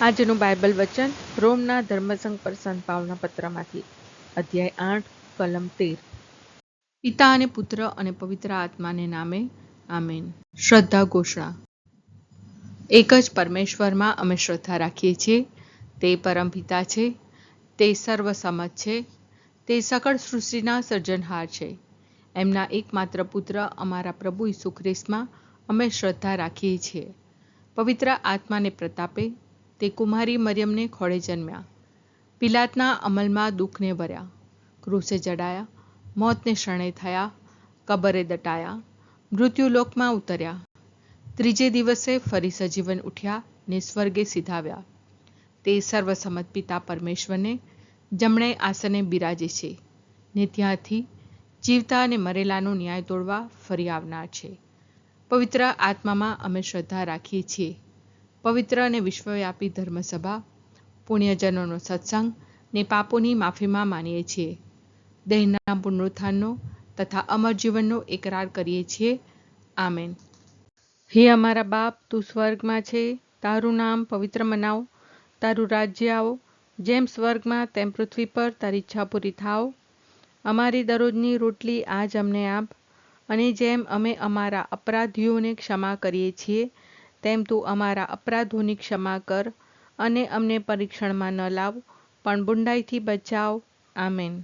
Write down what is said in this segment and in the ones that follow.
આજનું બાઇબલ વચન રોમના ધર્મસંઘ પર સંભાવના પત્રમાંથી અધ્યાય 8 કલમ 13. પિતા અને પુત્ર અને પવિત્ર આત્માને નામે આમેન. શ્રદ્ધા ઘોષણા. એક જ પરમેશ્વરમાં અમે શ્રદ્ધા રાખીએ છીએ. તે પરમપિતા છે, તે સર્વસમત છે, તે સકળ સૃષ્ટિના સર્જનહાર છે. એમના એકમાત્ર પુત્ર અમારા પ્રભુ ઈસુ ખ્રિસ્તમાં અમે શ્રદ્ધા રાખીએ છીએ. પવિત્ર આત્માને પ્રતાપે તે કુમારી મરિયમને ખોળે જન્મ્યા. પિલાતના અમલમાં દુઃખને ભર્યા, ક્રૂસે જડાયા, મોતને શરણે થયા, કબરે દટાયા, મૃત્યુલોકમાં ઉતર્યા. ત્રીજે દિવસે ફરી સજીવન ઉઠ્યા ને સ્વર્ગે સીધાવ્યા. તે સર્વસમત પિતા પરમેશ્વરને જમણે આસને બિરાજે છે ને ત્યાંથી જીવતા અને મરેલાનો ન્યાય તોડવા ફરી આવનાર છે. પવિત્ર આત્મામાં અમે શ્રદ્ધા રાખીએ છીએ. પવિત્ર અને વિશ્વવ્યાપી ધર્મસભા, પુણ્યજનોનો સત્સંગ ને પાપોની માફીમાં માનીએ છીએ. દેહના પુનરુત્થાનનો તથા અમર જીવનનો એકરાર કરીએ છીએ. આમેન. હે અમારા બાપ, તું સ્વર્ગમાં છે, તારું નામ પવિત્ર મનાવો, તારું રાજ્ય આવો, જેમ સ્વર્ગમાં તેમ પૃથ્વી પર તારી ઈચ્છા પૂરી થાવ. અમારી દરરોજની રોટલી આજ અમને આપ, અને જેમ અમે અમારા અપરાધીઓને ક્ષમા કરીએ છીએ તેમ તું અમારા અપરાધોની ક્ષમા કર, અને અમને પરીક્ષણમાં ન લાવ, પણ બુંડાઈથી બચાવ. આમેન.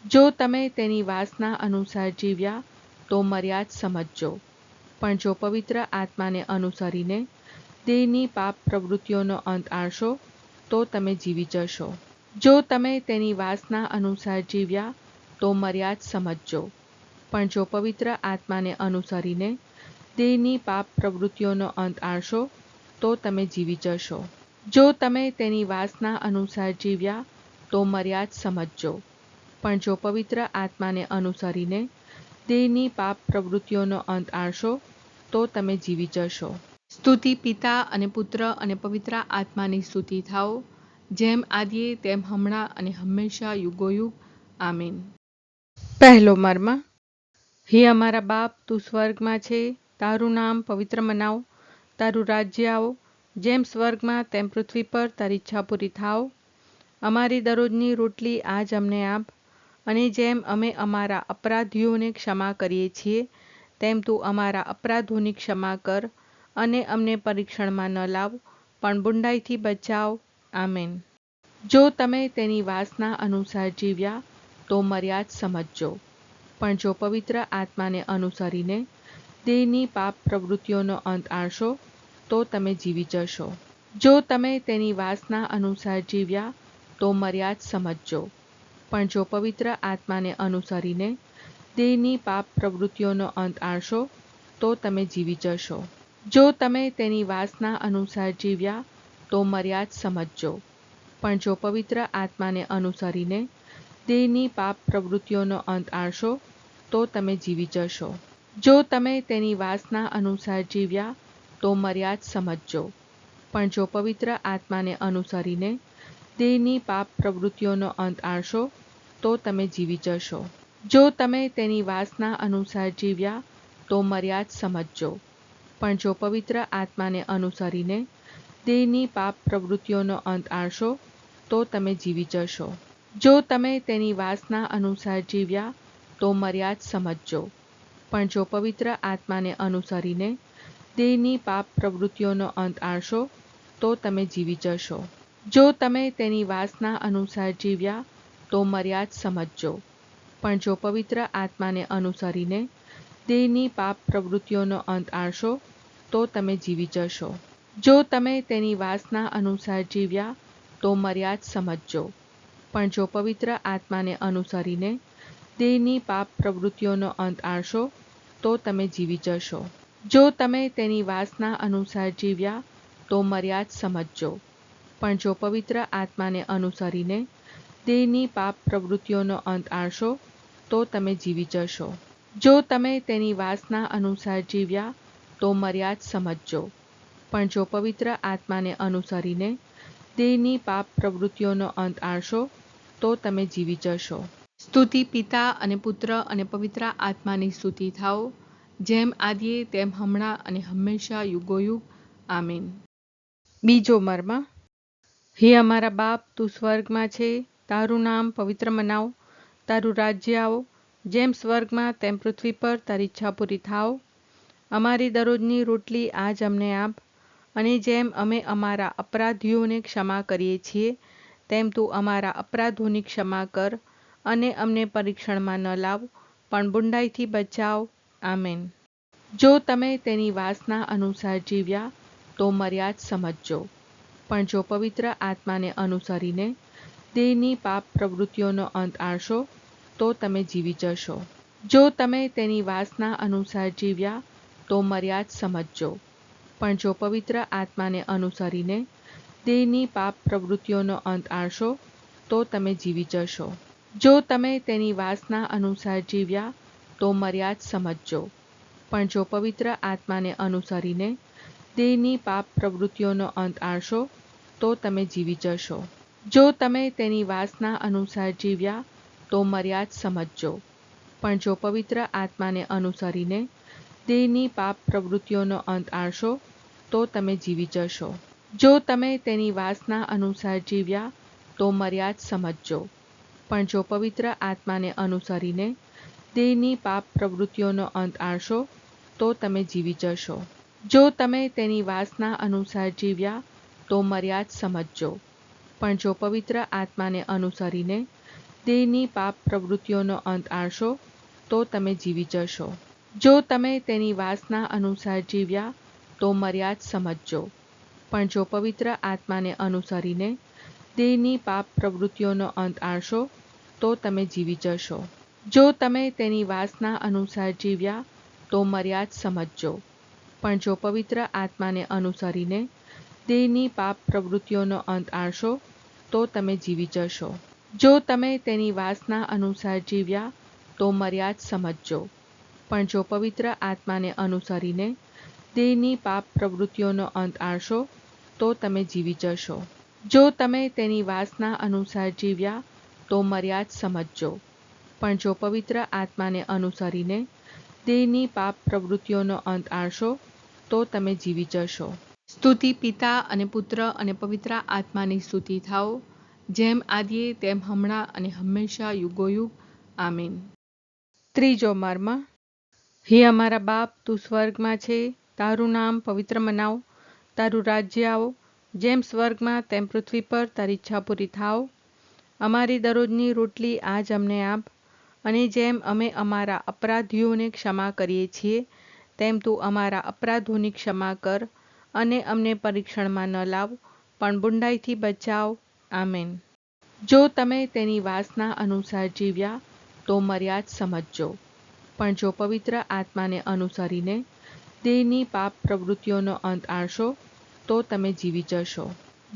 જો તમે તેની વાસના અનુસાર જીવ્યા તો મર્યા જ સમજજો, પણ જો પવિત્ર આત્માને અનુસરીને દેહની પાપ પ્રવૃત્તિઓનો અંત આણશો તો તમે જીવી જશો. જો તમે તેની વાસના અનુસાર જીવ્યા તો મર્યા જ સમજજો, પણ જો પવિત્ર આત્માને અનુસરીને દેહની પાપ પ્રવૃત્તિઓનો અંત આણશો તો તમે જીવી જશો. જો તમે તેની વાસના અનુસાર જીવ્યા તો મર્યા જ સમજજો, પણ જો પવિત્ર આત્માને અનુસરીને દેહની પાપ પ્રવૃત્તિઓનો અંત આણશો તો તમે જીવી જશો. સ્તુતિ પિતા અને પુત્ર અને પવિત્ર આત્માની સ્તુતિ થાઓ, જેમ આદિએ તેમ હમણાં અને હંમેશા યુગોયુગ. આમીન. પહેલો મર્મ. હે અમારા બાપ, તું સ્વર્ગમાં છે, તારું નામ પવિત્ર મનાવો, તારું રાજ્ય આવો, જેમ સ્વર્ગમાં તેમ પૃથ્વી પર તારી ઈચ્છા પૂરી થાવ. અમારી દરરોજની રોટલી આજ અમને આપ, અને જેમ અમે અમારા અપરાધીઓને ક્ષમા કરીએ છીએ તેમ તું અમારા અપરાધોની ક્ષમા કર, અને અમને પરીક્ષણમાં ન લાવ, પણ બુંડાઈથી બચાવ. આમેન. જો તમે તેની વાસના અનુસાર જીવ્યા તો મર્યા જ સમજજો, પણ જો પવિત્ર આત્માને અનુસરીને દેહની પાપ પ્રવૃત્તિઓનો અંત આણશો તો તમે જીવી જશો. જો તમે તેની વાસના અનુસાર જીવ્યા તો મર્યા જ સમજજો, પણ જો પવિત્ર આત્માને અનુસરીને દેહની પાપ પ્રવૃત્તિઓનો અંત આણશો તો તમે જીવી જશો. જો તમે તેની વાસના અનુસાર જીવ્યા તો મર્યા જ સમજજો, પણ જો પવિત્ર આત્માને અનુસરીને દેહની પાપ પ્રવૃત્તિઓનો અંત આણશો તો તમે જીવી જશો. જો તમે તેની વાસના અનુસાર જીવ્યા તો મર્યા જ સમજજો, પણ જો પવિત્ર આત્માને અનુસરીને દેહની પાપ પ્રવૃત્તિઓનો અંત આણશો તો તમે જીવી જશો. જો તમે તેની વાસના અનુસાર જીવ્યા તો મર્યા જ સમજજો, પણ જો પવિત્ર આત્માને અનુસરીને દેહની પાપ પ્રવૃત્તિઓનો અંત આણશો તો તમે જીવી જશો. જો તમે તેની વાસના અનુસાર જીવ્યા તો મર્યા જ સમજજો, પણ જો પવિત્ર આત્માને અનુસરીને દેહની પાપ પ્રવૃત્તિઓનો અંત આણશો તો તમે જીવી જશો. જો તમે તેની વાસના અનુસાર જીવ્યા તો મર્યા જ સમજજો, પણ જો પવિત્ર આત્માને અનુસરીને દેહની પાપ પ્રવૃત્તિઓનો અંત આણશો તો તમે જીવી જશો. જો તમે તેની વાસના અનુસાર જીવ્યા તો મર્યા જ સમજજો, પણ જો પવિત્ર આત્માને અનુસરીને દેહની પાપ પ્રવૃત્તિઓનો અંત આણશો તો તમે જીવી જશો. જો તમે તેની વાસના અનુસાર જીવ્યા તો મર્યા જ સમજજો, પણ જો પવિત્ર આત્માને અનુસરીને દેહની પાપ પ્રવૃત્તિઓનો અંત આણશો તો તમે જીવી જશો. જો તમે તેની વાસના અનુસાર જીવ્યા તો મર્યા જ સમજજો, પણ જો પવિત્ર આત્માને અનુસરીને દેહની પાપ પ્રવૃત્તિઓનો અંત આણશો તો તમે જીવી જશો. સ્તુતિ પિતા અને પુત્ર અને પવિત્ર આત્માની સ્તુતિ થાઓ, જેમ આદિએ તેમ હમણાં અને હંમેશા યુગોયુગ. આમીન. બીજો મર્મ. હે અમારા બાપ, તું સ્વર્ગમાં છે, તારું નામ પવિત્ર મનાવ, તારું રાજ્ય આવો, જેમ સ્વર્ગમાં તેમ પૃથ્વી પર તારી ઈચ્છા પૂરી થાવ. અમારી દરરોજની રોટલી આજ અમને આપ, અને જેમ અમે અમારા અપરાધીઓને ક્ષમા કરીએ છીએ, તેમ તું અમારા અપરાધોની ક્ષમા કર, અને અમને પરીક્ષણમાં ન લાવ, પણ બુંડાઈથી બચાવ. આમેન. જો તમે તેની વાસના અનુસાર જીવ્યા, તો મર્યાદ સમજજો. પણ જો પવિત્ર આત્માને અનુસરીને દેહની પાપ પ્રવૃત્તિઓનો અંત આણશો, તો તમે જીવી જશો. જો તમે તેની વાસના અનુસાર જીવ્યા, તો મર્યાદ સમજજો. પણ જો પવિત્ર આત્માને અનુસરીને દેહની પાપ પ્રવૃત્તિઓનો અંત આણશો, તો તમે જીવી જશો. જો તમે તેની વાસના અનુસાર જીવ્યા, તો મર્યાદ સમજજો. પણ જો પવિત્ર આત્માને અનુસરીને દેહની પાપ પ્રવૃત્તિઓનો અંત આણશો, તો તમે જીવી જશો. જો તમે તેની વાસના અનુસાર જીવ્યા, તો મર્યાદ સમજજો. પણ જો પવિત્ર આત્માને અનુસરીને દેહની પાપ પ્રવૃત્તિઓનો અંત આણશો, તો તમે જીવી જશો. જો તમે તેની વાસના અનુસાર જીવ્યા, તો મર્યાદ સમજજો. પણ જો પવિત્ર આત્માને અનુસરીને દેહની પાપ પ્રવૃત્તિઓનો અંત આણશો, તો તમે જીવી જશો. જો તમે તેની વાસના અનુસાર જીવ્યા, તો મર્યાદ સમજજો. પણ જો પવિત્ર આત્માને અનુસરીને દેહની પાપ પ્રવૃત્તિઓનો અંત આણશો, તો તમે જીવી જશો. જો તમે તેની વાસના અનુસાર જીવ્યા, તો મર્યાદ સમજજો. પણ જો પવિત્ર આત્માને અનુસરીને દેહની પાપ પ્રવૃત્તિઓનો અંત આણશો, તો તમે જીવી જશો. જો તમે તેની વાસના અનુસાર જીવ્યા, તો મર્યાદ સમજજો. પણ જો પવિત્ર આત્માને અનુસરીને દેહની પાપ પ્રવૃત્તિઓનો અંત આણશો, તો તમે જીવી જશો. જો તમે તેની વાસના અનુસાર જીવ્યા, તો મર્યાદ સમજજો. પણ જો પવિત્ર આત્માને અનુસરીને દેહની પાપ પ્રવૃત્તિઓનો અંત આણશો, તો તમે જીવી જશો. જો તમે તેની વાસના અનુસાર જીવ્યા, તો મર્યાદ સમજજો. પણ જો પવિત્ર આત્માને અનુસરીને દેહની પાપ પ્રવૃત્તિઓનો અંત આણશો, તો તમે જીવી જશો. સ્તુતિ પિતા અને પુત્ર અને પવિત્ર આત્માની સ્તુતિ થાઓ, જેમ આદિએ તેમ હમણાં અને હંમેશા યુગોયુગ. આમીન. ત્રીજો મર્મ. હે અમારા બાપ, તું સ્વર્ગમાં છે, તારું નામ પવિત્ર મનાવ, તારું રાજ્ય આવો, જેમ સ્વર્ગમાં તેમ પૃથ્વી પર તારી ઈચ્છા પૂરી થાવ. અમારી દરરોજની રોટલી આજ અમને આપ, અને જેમ અમે અમારા અપરાધીઓને ક્ષમા કરીએ છીએ, તેમ તું અમારા અપરાધોની ક્ષમા કર, અને અમને પરીક્ષણમાં ન લાવ, પણ બુંડાઈથી બચાવ. આમેન. જો તમે તેની વાસના અનુસાર જીવ્યા, તો મર્યાદ સમજજો. પણ જો પવિત્ર આત્માને અનુસરીને દેહની પાપ પ્રવૃત્તિઓનો અંત આણશો, તો તમે જીવી જશો.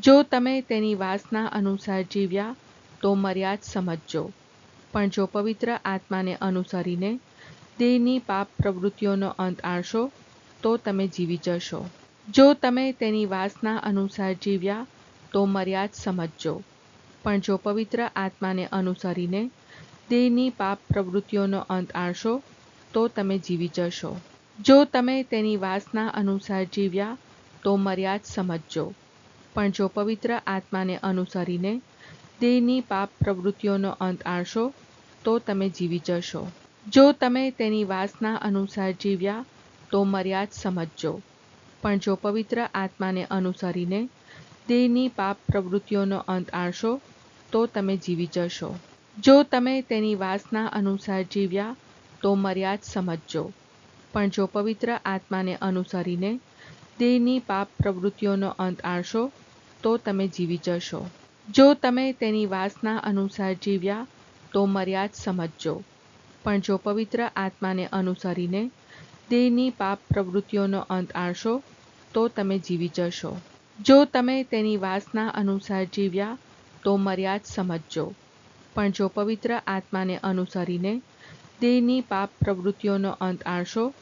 જો તમે તેની વાસના અનુસાર જીવ્યા, તો મર્યાદ સમજજો. પણ જો પવિત્ર આત્માને અનુસરીને દેહની પાપ પ્રવૃત્તિઓનો અંત આણશો, તો તમે જીવી જશો. જો તમે તેની વાસના અનુસાર જીવ્યા, તો મર્યાદ સમજજો. પણ જો પવિત્ર આત્માને અનુસરીને દેહની પાપ પ્રવૃત્તિઓનો અંત આણશો, તો તમે જીવી જશો. જો તમે તેની વાસના અનુસાર જીવ્યા, તો મર્યાદ સમજજો. પણ જો પવિત્ર આત્માને અનુસરીને દેહની પાપ પ્રવૃત્તિઓનો અંત આણશો, તો તમે જીવી જશો. જો તમે તેની વાસના અનુસાર જીવ્યા, તો મર્યાદ સમજજો. પણ જો પવિત્ર આત્માને અનુસરીને દેહની પાપ પ્રવૃત્તિઓનો અંત આણશો, તો તમે જીવી જશો. જો તમે તેની વાસના અનુસાર જીવ્યા, તો મર્યાદ સમજજો. પણ જો પવિત્ર આત્માને અનુસરીને દેહની પાપ પ્રવૃત્તિઓનો અંત આણશો, તો તમે જીવી જશો. જો તમે તેની વાસના અનુસાર જીવ્યા, તો મર્યાદ સમજજો. પણ જો પવિત્ર આત્માને અનુસરીને દેહની પાપ પ્રવૃત્તિઓનો અંત આણશો, તો તમે જીવી જશો. જો તમે તેની વાસના અનુસાર જીવ્યા, તો મર્યાદ સમજજો. પણ જો પવિત્ર આત્માને અનુસરીને દેહની પાપ પ્રવૃત્તિઓનો અંત આણશો,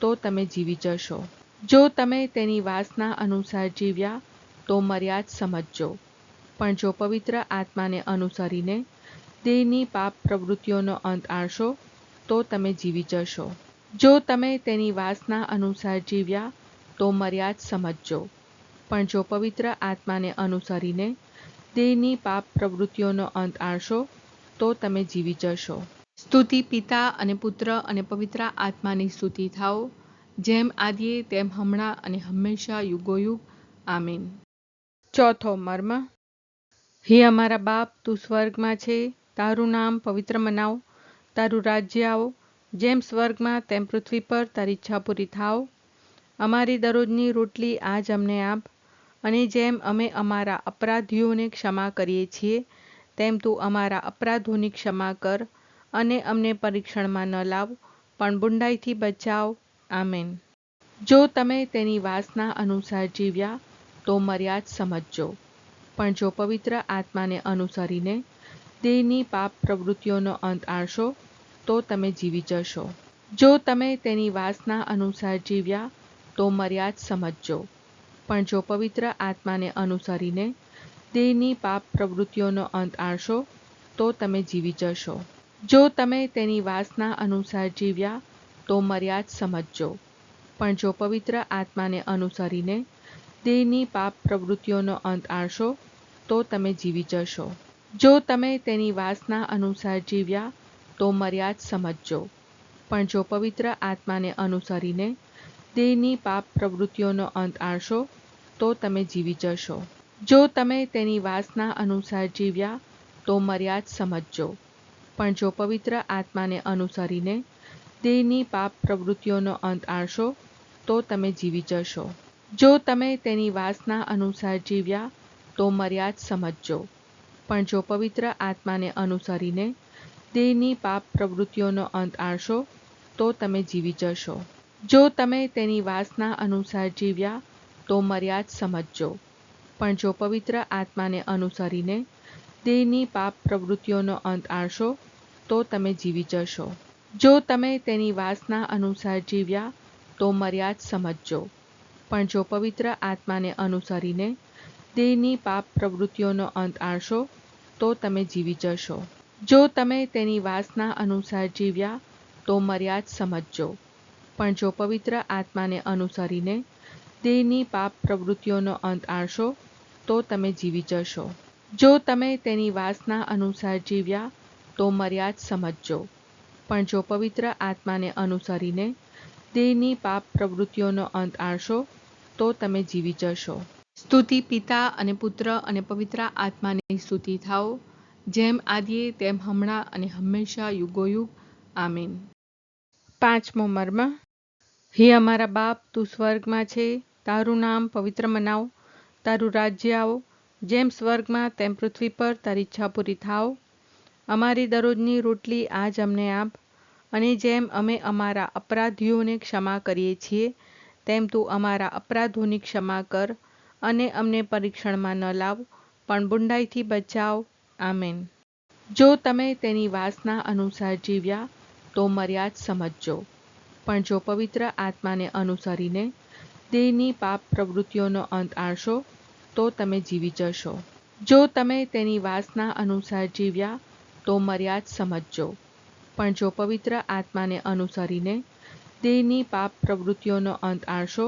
તો તમે જીવી જશો. જો તમે તેની વાસના અનુસાર જીવ્યા, તો મર્યાદ સમજજો. પણ જો પવિત્ર આત્માને અનુસરીને દેહની પાપ પ્રવૃત્તિઓનો અંત આણશો, તો તમે જીવી જશો. જો તમે તેની વાસના અનુસાર જીવ્યા, તો મર્યાદ સમજજો. પણ જો પવિત્ર આત્માને અનુસરીને દેહની પાપ પ્રવૃત્તિઓનો અંત આણશો તો તમે જીવી જશો. સ્તુતિ પિતા અને પુત્ર અને પવિત્ર આત્માની સ્તુતિ થાઓ, જેમ આદિએ તેમ હમણાં અને હંમેશા યુગોયુગ. આમીન. ચોથો મર્મ. હે અમારા બાપ, તું સ્વર્ગમાં છે, તારું નામ પવિત્ર મનાવ, તારું રાજ્ય આવો, જેમ સ્વર્ગમાં તેમ પૃથ્વી પર તારી ઈચ્છા પૂરી થાવ. અમારી દરરોજની રોટલી આજ અમને આપ, અને જેમ અમે અમારા અપરાધીઓને ક્ષમા કરીએ છીએ, તેમ તું અમારા અપરાધોની ક્ષમા કર, અને અમને પરીક્ષણમાં ન લાવ, પણ બુંડાઈથી બચાવ. આમેન. જો તમે તેની વાસના અનુસાર જીવ્યા તો મર્યાદ સમજજો, પણ જો પવિત્ર આત્માને અનુસરીને દેહની પાપ પ્રવૃત્તિઓનો અંત આણશો તો તમે જીવી જશો. જો તમે તેની વાસના અનુસાર જીવ્યા તો મર્યાદ સમજજો, પણ જો પવિત્ર આત્માને અનુસરીને દેહની પાપ પ્રવૃત્તિઓનો અંત આણશો તો તમે જીવી જશો. જો તમે તેની વાસના અનુસાર જીવ્યા તો મર્યાદ સમજજો, પણ જો પવિત્ર આત્માને અનુસરીને દેહની પાપ પ્રવૃત્તિઓનો અંત આણશો તો તમે જીવી જશો. જો તમે તેની વાસના અનુસાર જીવ્યા તો મર્યાદ સમજજો, પણ જો પવિત્ર આત્માને અનુસરીને દેહની પાપ પ્રવૃત્તિઓનો અંત આણશો તો તમે જીવી જશો. જો તમે તેની વાસના અનુસાર જીવ્યા તો મર્યાદ સમજજો, પણ જો પવિત્ર આત્માને અનુસરીને દેહની પાપ પ્રવૃત્તિઓનો અંત આણશો તો તમે જીવી જશો. જો તમે તેની વાસના અનુસાર જીવ્યા તો મર્યાદ સમજજો, પણ જો પવિત્ર આત્માને અનુસરીને દેહની પાપ પ્રવૃત્તિઓનો અંત આણશો તો તમે જીવી જશો. જો તમે તેની વાસના અનુસાર જીવ્યા તો મર્યાદ સમજજો, પણ જો પવિત્ર આત્માને અનુસરીને દેહની પાપ પ્રવૃત્તિઓનો અંત આણશો તો તમે જીવી જશો. જો તમે તેની વાસના અનુસાર જીવ્યા તો મર્યાદ સમજજો, પણ જો પવિત્ર આત્માને અનુસરીને દેહની પાપ પ્રવૃત્તિઓનો અંત આણશો તો તમે જીવી જશો. જો તમે તેની વાસના અનુસાર જીવ્યા તો મર્યાદ સમજજો, પણ જો પવિત્ર આત્માને અનુસરીને દેહની પાપ પ્રવૃત્તિઓનો અંત આણશો તો તમે જીવી જશો. જો તમે તેની વાસના અનુસાર જીવ્યા તો મર્યાદ સમજજો, પણ જો પવિત્ર આત્માને અનુસરીને દેહની પાપ પ્રવૃત્તિઓનો અંત આણશો તો તમે જીવી જશો. સ્તુતિ પિતા અને પુત્ર અને પવિત્ર આત્માની સ્તુતિ થાઓ, જેમ આદિએ તેમ હમણાં અને હંમેશા યુગોયુગ. આમીન. પાંચમો મર્મ. હે અમારા બાપ, તું સ્વર્ગમાં છે, તારું નામ પવિત્ર મનાવ, તારું રાજ્ય આવો, જેમ સ્વર્ગમાં તેમ પૃથ્વી પર તારી ઈચ્છા પૂરી થાવ. અમારી દરરોજની રોટલી આજ અમને આપ, અને જેમ અમે અમારા અપરાધીઓને ક્ષમા કરીએ છીએ, તેમ તું અમારા અપરાધોની ક્ષમા કર, અને અમને પરીક્ષણમાં ન લાવ, પણ બુંડાઈથી બચાવ. આમેન. જો તમે તેની વાસના અનુસાર જીવ્યા તો મર્યાદ સમજજો, પણ જો પવિત્ર આત્માને અનુસરીને દેહની પાપ પ્રવૃત્તિઓનો અંત આણશો તો તમે જીવી જશો. જો તમે તેની વાસના અનુસાર જીવ્યા તો મર્યાદ સમજજો, પણ જો પવિત્ર આત્માને અનુસરીને દેહની પાપ પ્રવૃત્તિઓનો અંત આણશો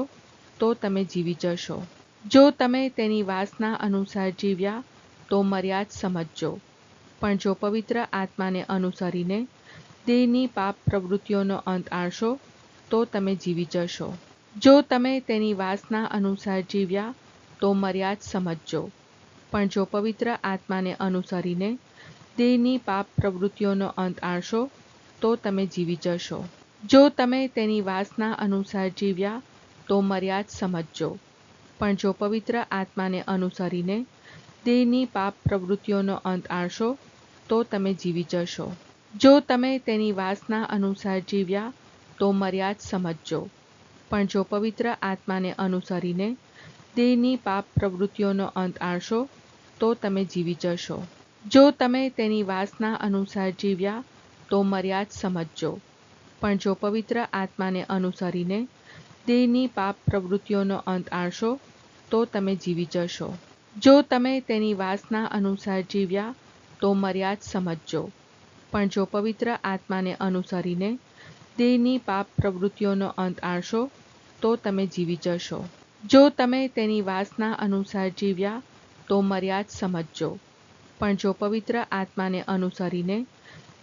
તો તમે જીવી જશો. જો તમે તેની વાસના અનુસાર જીવ્યા તો મર્યાદ સમજજો, પણ જો પવિત્ર આત્માને અનુસરીને દેહની પાપ પ્રવૃત્તિઓનો અંત આણશો તો તમે જીવી જશો. જો તમે તેની વાસના અનુસાર જીવ્યા તો મર્યાદ સમજજો, પણ જો પવિત્ર આત્માને અનુસરીને દેહની પાપ પ્રવૃત્તિઓનો અંત આણશો તો તમે જીવી જશો. જો તમે તેની વાસના અનુસાર જીવ્યા તો મર્યાદ સમજજો, પણ જો પવિત્ર આત્માને અનુસરીને દેહની પાપ પ્રવૃત્તિઓનો અંત આણશો તો તમે જીવી જશો. જો તમે તેની વાસના અનુસાર જીવ્યા તો મર્યાદ સમજજો, પણ જો પવિત્ર આત્માને અનુસરીને દેહની પાપ પ્રવૃત્તિઓનો અંત આણશો તો તમે જીવી જશો. જો તમે તેની વાસના અનુસાર જીવ્યા તો મર્યાદ સમજજો, પણ જો પવિત્ર આત્માને અનુસરીને દેહની પાપ પ્રવૃત્તિઓનો અંત આણશો તો તમે જીવી જશો. જો તમે તેની વાસના અનુસાર જીવ્યા તો મર્યાદ સમજજો, પણ જો પવિત્ર આત્માને અનુસરીને દેહની પાપ પ્રવૃત્તિઓનો અંત આણશો તો તમે જીવી જશો. જો તમે તેની વાસના અનુસાર જીવ્યા તો મર્યાદ સમજજો. પણ જો પવિત્ર આત્માને અનુસરીને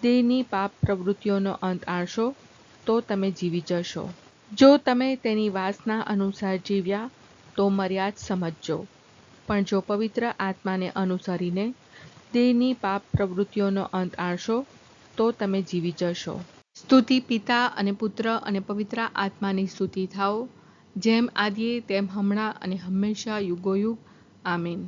દેહની પાપ પ્રવૃત્તિઓનો અંત આણશો તો તમે જીવી જશો. જો તમે તેની વાસના અનુસાર જીવ્યા તો મર્યાદ સમજજો. પણ જો પવિત્ર આત્માને અનુસરીને દેહની પાપ પ્રવૃત્તિઓનો અંત આણશો તો તમે જીવી જશો. સ્તુતિ પિતા અને પુત્ર અને પવિત્ર આત્માની સ્તુતિ થાઓ, જેમ આદિએ તેમ હમણાં અને હંમેશા યુગોયુગ. આમીન.